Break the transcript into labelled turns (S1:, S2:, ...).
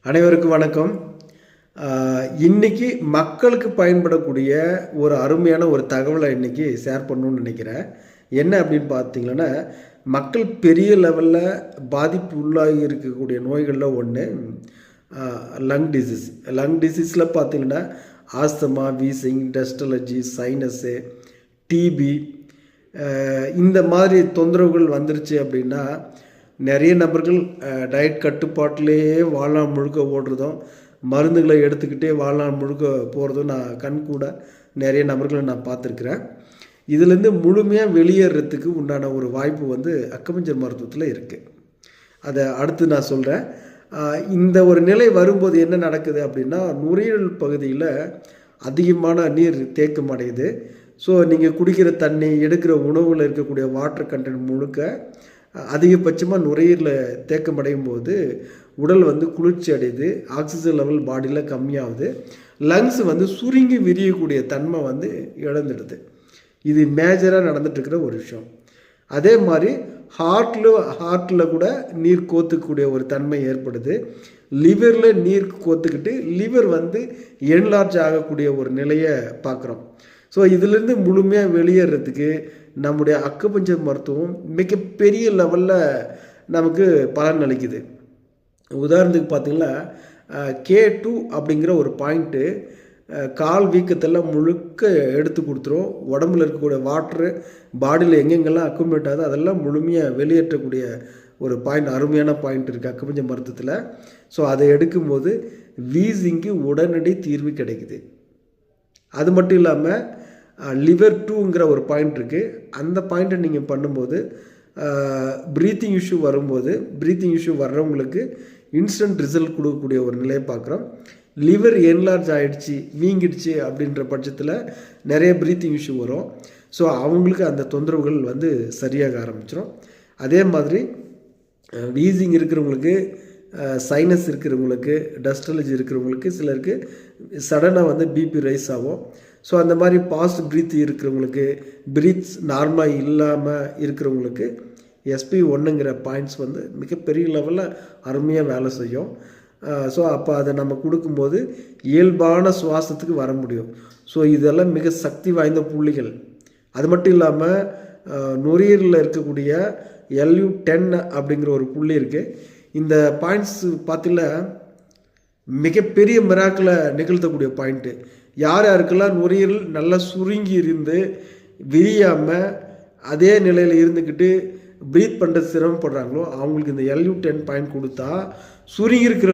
S1: அனைவருக்கும் வணக்கம். இன்னைக்கு மக்களுக்கு பயன்படக்கூடிய ஒரு அருமையான ஒரு தகவலை இன்னைக்கு ஷேர் பண்ணணும்னு நினைக்கிறேன். என்ன அப்படின்னு பார்த்தீங்கன்னா, மக்கள் பெரிய லெவலில் பாதிப்பு உள்ளாகி இருக்கக்கூடிய நோய்களில் ஒன்று லங் டிசீஸ். லங் டிசீஸில் பார்த்தீங்கன்னா asthma, wheezing, dust allergy, sinus, TB இந்த மாதிரி தொந்தரவுகள் வந்துருச்சு அப்படின்னா நிறைய நபர்கள் டயட் கட்டுப்பாட்டிலேயே வாழ்நாள் முழுக்க ஓடுறதும், மருந்துகளை எடுத்துக்கிட்டே வாழ்நாள் முழுக்க போகிறதும் நான் கண் கூட நிறைய நபர்களை நான் பார்த்துருக்குறேன். இதுலேருந்து முழுமையாக வெளியேறதுக்கு உண்டான ஒரு வாய்ப்பு வந்து அக்குபஞ்சர் மருத்துவத்தில் இருக்குது. அதை அடுத்து நான் சொல்கிறேன். இந்த ஒரு நிலை வரும்போது என்ன நடக்குது அப்படின்னா, நுரையீரல் பகுதியில் அதிகமான நீர் தேக்கம் அடையுது. ஸோ நீங்கள் குடிக்கிற தண்ணி, எடுக்கிற உணவில் இருக்கக்கூடிய வாட்டர் கண்டென்ட் முழுக்க அதிகபட்சமாக நுரையீரலில் தேக்கமடையும் போது உடல் வந்து குளிர்ச்சி அடையுது, ஆக்சிஜன் லெவல் பாடியில் கம்மியாகுது, லங்ஸ் வந்து சுருங்கி விரியக்கூடிய தன்மை வந்து இழந்துடுது. இது மேஜராக நடந்துட்டுருக்கிற ஒரு விஷயம். அதே மாதிரி ஹார்ட்டில் கூட நீர் கோத்துக்கூடிய ஒரு தன்மை ஏற்படுது. லிவரில் நீர் கோத்துக்கிட்டு லிவர் வந்து என்லார்ஜ் ஆகக்கூடிய ஒரு நிலையை பார்க்குறோம். ஸோ இதிலேருந்து முழுமையாக வெளியேறதுக்கு நம்முடைய அக்குபஞ்சர் மருத்துவம் மிகப்பெரிய லெவலில் நமக்கு பலன் அளிக்குது. உதாரணத்துக்கு பார்த்திங்கன்னா, K2 அப்படிங்கிற ஒரு பாயிண்ட்டு கால் வீக்கத்தெல்லாம் முழுக்க எடுத்து கொடுத்துரும். உடம்புல இருக்கக்கூடிய வாட்ரு பாடியில் எங்கெங்கெல்லாம் அக்குமுலேட் ஆகுது அதெல்லாம் முழுமையாக வெளியேற்றக்கூடிய ஒரு பாயிண்ட், அருமையான பாயிண்ட் இருக்குது அக்குபஞ்சர் மருத்துவத்தில். ஸோ அதை எடுக்கும்போது வீசிங்க்கு உடனடி தீர்வு கிடைக்குது. அது மட்டும் இல்லாமல் லிவர் 2ங்கிற ஒரு பாயிண்ட் இருக்குது. அந்த பாயிண்ட்டை நீங்கள் பண்ணும்போது ப்ரீத்திங் இஷ்யூ வரும்போது, ப்ரீத்திங் இஷ்யூ வர்றவங்களுக்கு இன்ஸ்டன்ட் ரிசல்ட் கொடுக்கக்கூடிய ஒரு நிலையை பார்க்குறோம். லிவர் என்லார்ஜ் ஆகிடுச்சு, வீங்கிடுச்சு அப்படின்ற பட்சத்தில் நிறைய ப்ரீத்திங் இஷ்யூ வரும். ஸோ அவங்களுக்கு அந்த தொந்தரவுகள் வந்து சரியாக ஆரம்பிச்சிடும். அதே மாதிரி வீசிங் இருக்கிறவங்களுக்கு, சைனஸ் இருக்கிறவங்களுக்கு, டஸ்ட் அலர்ஜி இருக்கிறவங்களுக்கு சிலருக்கு சடனாக வந்து பிபி ரைஸ் ஆகும். ஸோ அந்த மாதிரி பாஸ்ட் ப்ரீத் இருக்கிறவங்களுக்கு, ப்ரீத்ஸ் நார்மலாக இல்லாமல் இருக்கிறவங்களுக்கு SP1ங்கிற பாயிண்ட்ஸ் வந்து மிகப்பெரிய லெவலில் அருமையாக வேலை செய்யும். ஸோ அப்போ அதை நம்ம கொடுக்கும்போது இயல்பான சுவாசத்துக்கு வர முடியும். ஸோ இதெல்லாம் மிக சக்தி வாய்ந்த புள்ளிகள். அது மட்டும் இல்லாமல் நுரையீரலில் இருக்கக்கூடிய LU10 அப்படிங்கிற ஒரு புள்ளி இருக்குது. இந்த பாயிண்ட்ஸ் பார்த்தீங்கன்னா மிகப்பெரிய மிராக்கில் நிகழ்த்தக்கூடிய பாயிண்ட்டு. யார் யாருக்கெல்லாம் நுரையீரல் நல்லா சுருங்கி இருந்து விரியாமல் அதே நிலையில் இருந்துக்கிட்டு ப்ரீத் பண்ணுறது சிரமப்படுறாங்களோ அவங்களுக்கு இந்த LU10 பாயிண்ட் கொடுத்தா சுருங்கி இருக்கிற